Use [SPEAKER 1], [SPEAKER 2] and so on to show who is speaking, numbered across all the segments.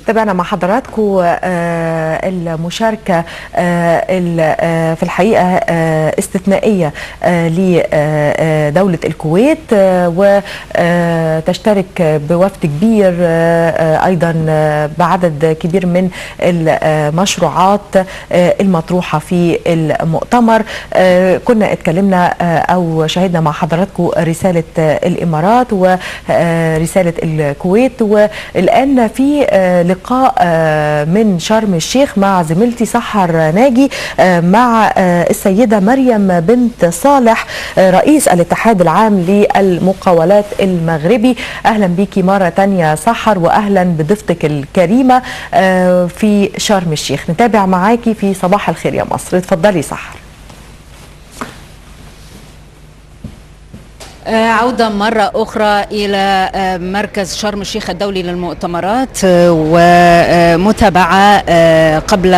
[SPEAKER 1] تابعنا مع حضراتكم المشاركة في الحقيقة استثنائية لدولة الكويت، وتشترك بوفد كبير أيضا بعدد كبير من المشروعات المطروحة في المؤتمر. كنا اتكلمنا أو شاهدنا مع حضراتكم رسالة الإمارات ورسالة الكويت، والآن في لقاء من شرم الشيخ مع زميلتي سحر ناجي مع السيدة مريم بنت صالح رئيس الاتحاد العام للمقاولات المغربي. أهلا بيكي مرة تانية سحر، وأهلا بضيفتك الكريمة في شرم الشيخ. نتابع معاكي في صباح الخير يا مصر. اتفضلي سحر.
[SPEAKER 2] عودة مرة أخرى إلى مركز شرم الشيخ الدولي للمؤتمرات، ومتابعة قبل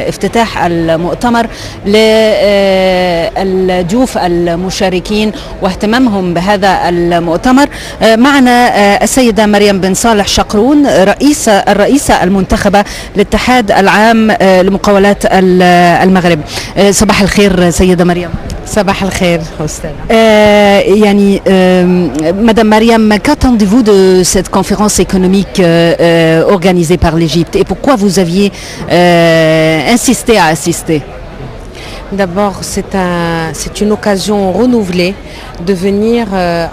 [SPEAKER 2] افتتاح المؤتمر للضيوف المشاركين واهتمامهم بهذا المؤتمر. معنا السيدة مريم بن صالح شقرون الرئيسة المنتخبة للاتحاد العام لمقاولات المغرب. صباح الخير سيدة مريم.
[SPEAKER 3] صباح الخير أستاذة.
[SPEAKER 2] Madame Mariam, qu'attendez-vous de cette conférence économique organisée par l'Égypte et pourquoi vous aviez insisté à assister?
[SPEAKER 3] D'abord, c'est une occasion renouvelée de venir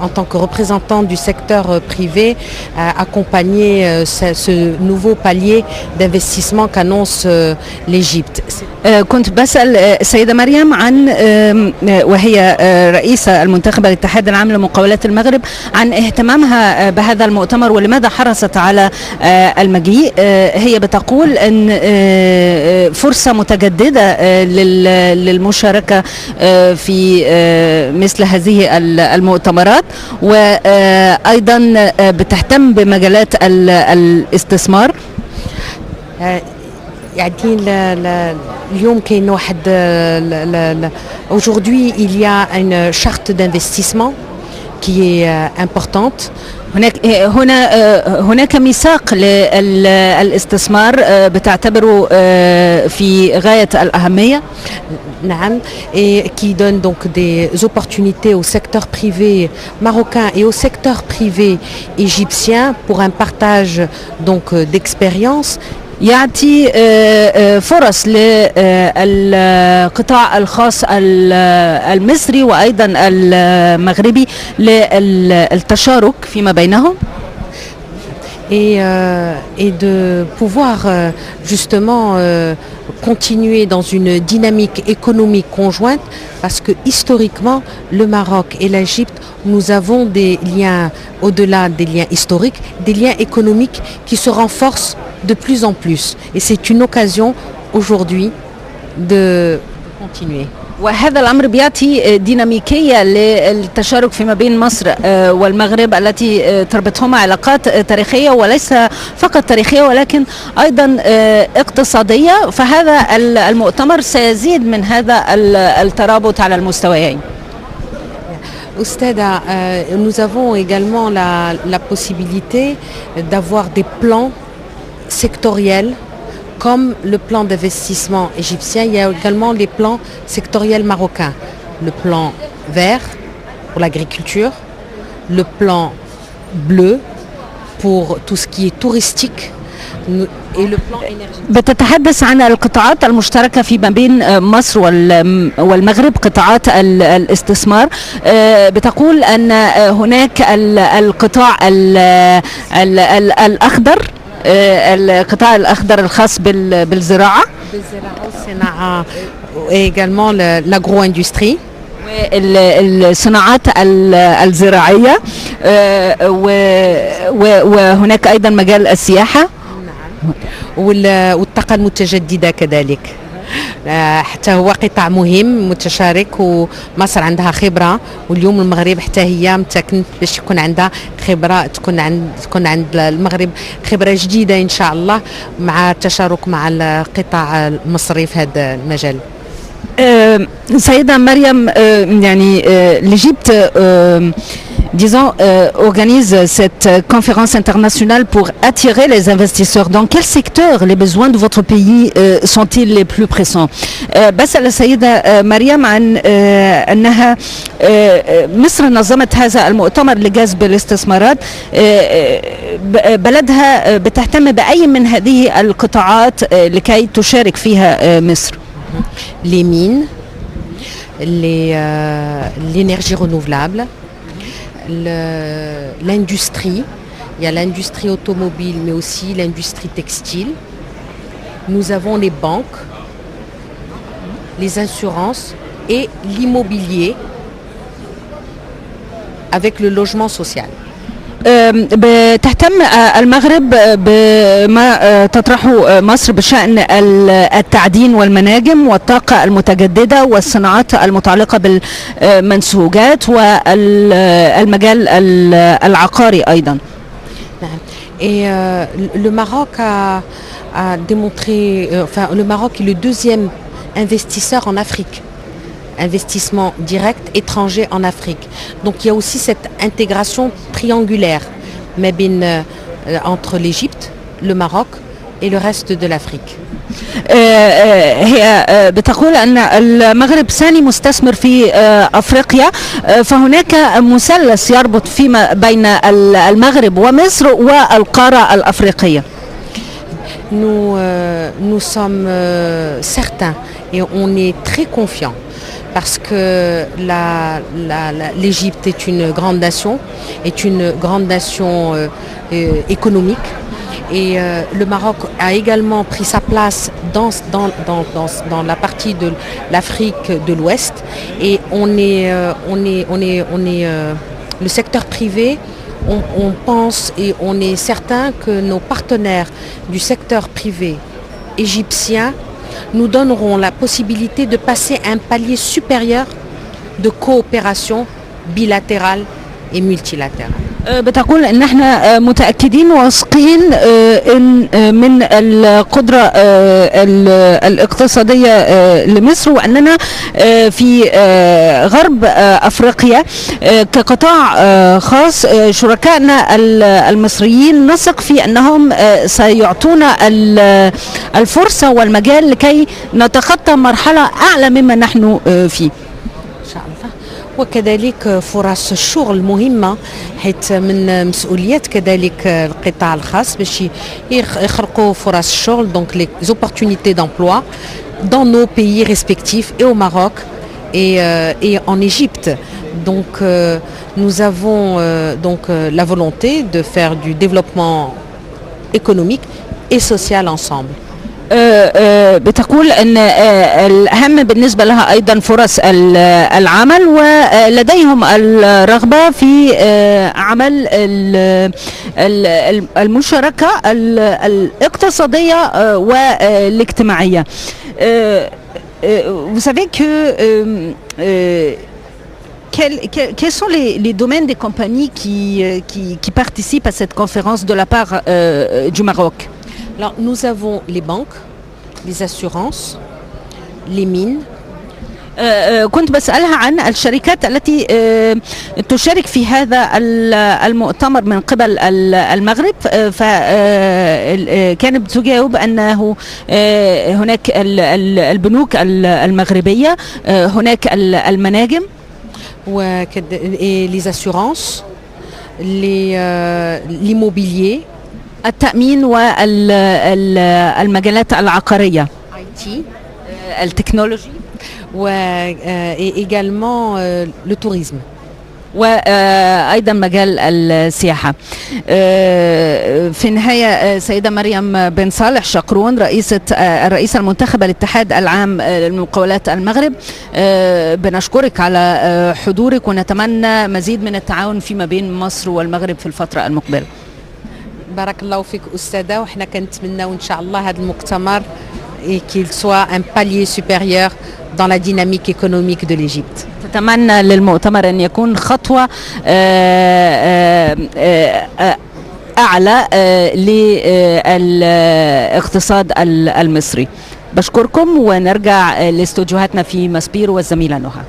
[SPEAKER 3] en tant que représentant du secteur privé accompagner ce nouveau palier d'investissement qu'annonce l'Égypte.
[SPEAKER 2] كنت بسأل السيدة مريم عن وهي رئيسة المنتخبة للاتحاد العام لمقاولات المغرب عن اهتمامها بهذا المؤتمر ولماذا حرصت على المجيء. هي بتقول أن فرصة متجددة للمشاركة في مثل هذه المؤتمرات، وأيضا بتهتم بمجالات الاستثمار.
[SPEAKER 3] يعني اليوم كاين واحد aujourd'hui il y a une charte d'investissement qui est importante.
[SPEAKER 2] هناك ميثاق للاستثمار بتعتبره في غاية الأهمية.
[SPEAKER 3] نعم. Et qui donne donc des opportunités au secteur privé marocain et au secteur privé égyptien pour un partage donc d'expérience.
[SPEAKER 2] يعطي فرص للقطاع الخاص المصري وأيضا المغربي للتشارك فيما بينهم.
[SPEAKER 3] Et de pouvoir justement continuer dans une dynamique économique conjointe, parce que historiquement le Maroc et l'Égypte, nous avons des liens au-delà des liens historiques, des liens économiques qui se renforcent de plus en plus, et c'est une occasion aujourd'hui de continuer.
[SPEAKER 2] وهذا الأمر بيعطي ديناميكية للتشارك فيما بين مصر والمغرب التي تربطهما علاقات تاريخية، وليس فقط تاريخية ولكن أيضا اقتصادية. فهذا المؤتمر سيزيد من هذا الترابط على المستويين.
[SPEAKER 3] Ousteda, nous avons également la possibilité d'avoir des plans sectoriels comme le plan d'investissement égyptien. Il y a également les plans sectoriels marocains. Le plan vert pour l'agriculture, le plan bleu pour tout ce qui est touristique et le plan énergétique.
[SPEAKER 2] بتتحدث عن القطاعات المشتركة فيما بين مصر والمغرب، قطاعات الاستثمار. بتقول أن هناك القطاع الأخضر، القطاع الأخضر الخاص بالزراعة،
[SPEAKER 3] والصناعة، également l'agro-industrie،
[SPEAKER 2] الصناعات الزراعية، وهناك أيضا مجال السياحة
[SPEAKER 3] والطاقة المتجددة كذلك. حتى هو قطاع مهم متشارك، ومصر عندها خبرة، واليوم المغرب حتى هي متكنت باش يكون عندها خبرة، تكون عند المغرب خبرة جديدة إن شاء الله مع التشارك مع القطاع المصري في هذا المجال.
[SPEAKER 2] سيدة مريم، يعني l'Égypte disons, organise cette conférence internationale pour attirer les investisseurs. Dans quel secteur les besoins de votre pays sont-ils les plus pressants? بسأل السيدة مريم عن أنها مصر نظمت هذا المؤتمر لجذب الاستثمارات. بلدها بتهتم بأي من هذه القطاعات لكي تشارك فيها مصر؟
[SPEAKER 3] Les mines, l'énergie renouvelable, l'industrie. Il y a l'industrie automobile, mais aussi l'industrie textile. Nous avons les banques, les assurances et l'immobilier avec le logement social.
[SPEAKER 2] بتهتم المغرب بما تطرحه مصر بشأن التعدين والمناجم والطاقة المتجددة والصناعات المتعلقة بالمنسوجات والمجال العقاري أيضا.
[SPEAKER 3] Et le Maroc a démontré, le Maroc est le deuxième investisseur en Afrique. Investissement direct étranger en Afrique. Donc il y a aussi cette intégration triangulaire entre l'Égypte, le Maroc et le reste de l'Afrique.
[SPEAKER 2] هي بتقول أن المغرب ثاني مستثمر في أفريقيا، فهناك مثلث يربط فيما بين المغرب ومصر والقارة الأفريقية.
[SPEAKER 3] Nous sommes certains et on est très confiants parce que l'Égypte est une grande nation économique. Et le Maroc a également pris sa place dans la partie de l'Afrique de l'Ouest. Et le secteur privé, on pense et on est certain que nos partenaires du secteur privé égyptien nous donneront la possibilité de passer à un palier supérieur de coopération bilatérale et multilatérale.
[SPEAKER 2] بتقول ان احنا متاكدين واثقين ان من القدره الاقتصاديه لمصر، واننا في غرب افريقيا كقطاع خاص شركائنا المصريين نثق في انهم سيعطونا الفرصه والمجال لكي نتخطى مرحله اعلى مما نحن فيه.
[SPEAKER 3] وكذلك فرص الشغل مهمة، حيث من مسؤوليات كذلك القطاع الخاص باش يخلقوا فرص الشغل، donc les opportunités d'emploi dans nos pays respectifs et au Maroc et en Égypte. Donc nous avons la volonté de faire du développement économique et social ensemble.
[SPEAKER 2] بتقول ان الاهم بالنسبه لها ايضا فرص العمل، ولديهم الرغبه في عمل المشاركه الاقتصاديه والاجتماعيه. Vous savez que quels sont les domaines des compagnies qui participent à cette conférence de la part du Maroc?
[SPEAKER 3] Alors, nous avons les banques, les assurances, les mines.
[SPEAKER 2] كنت بسألها عن الشركات التي تشارك في هذا المؤتمر من قبل المغرب، فكانت بتجاوب أنه هناك البنوك المغربية، هناك المناجم
[SPEAKER 3] les assurances, l'immobilier,
[SPEAKER 2] التأمين والمجالات العقارية،
[SPEAKER 3] IT,
[SPEAKER 2] التكنولوجي،
[SPEAKER 3] et également le tourisme.
[SPEAKER 2] وأيضا مجال السياحة. في النهاية سيدة مريم بن صالح شقرون الرئيسة المنتخبة للاتحاد العام للمقاولات المغرب، بنشكرك على حضورك ونتمنى مزيد من التعاون فيما بين مصر والمغرب في الفترة المقبلة.
[SPEAKER 3] بارك الله فيك أستاذة، وإحنا كنتمناو إن شاء الله هذا المؤتمر qu'il soit un palier supérieur dans la dynamique économique de l'Égypte.
[SPEAKER 2] تتمنى للمؤتمر أن يكون خطوة أعلى للاقتصاد المصري. بشكركم ونرجع لاستوديوهاتنا في ماسبيرو والزميلة نهى.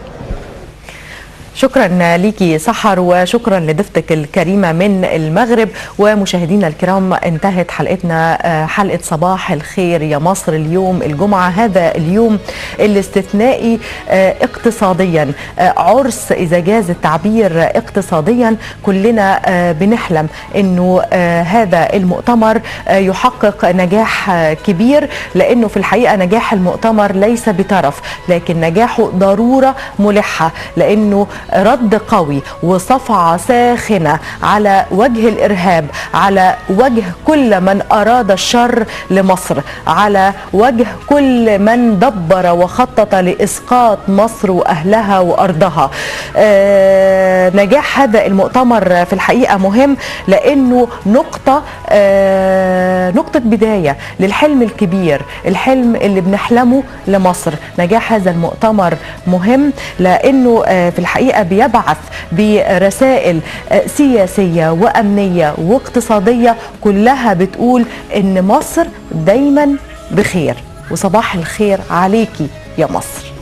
[SPEAKER 1] شكرا ليكي سحر، وشكرا لضيفتك الكريمة من المغرب. ومشاهدينا الكرام، انتهت حلقتنا، حلقة صباح الخير يا مصر اليوم الجمعة، هذا اليوم الاستثنائي اقتصاديا، عرس إذا جاز التعبير اقتصاديا. كلنا بنحلم انه هذا المؤتمر يحقق نجاح كبير، لانه في الحقيقة نجاح المؤتمر ليس بطرف، لكن نجاحه ضرورة ملحة، لانه رد قوي وصفعة ساخنة على وجه الإرهاب، على وجه كل من أراد الشر لمصر، على وجه كل من دبر وخطط لإسقاط مصر وأهلها وأرضها. نجاح هذا المؤتمر في الحقيقة مهم، لأنه نقطة بداية للحلم الكبير، الحلم اللي بنحلمه لمصر. نجاح هذا المؤتمر مهم، لأنه في الحقيقة بيبعث برسائل سياسية وأمنية واقتصادية كلها بتقول إن مصر دايما بخير. وصباح الخير عليكي يا مصر.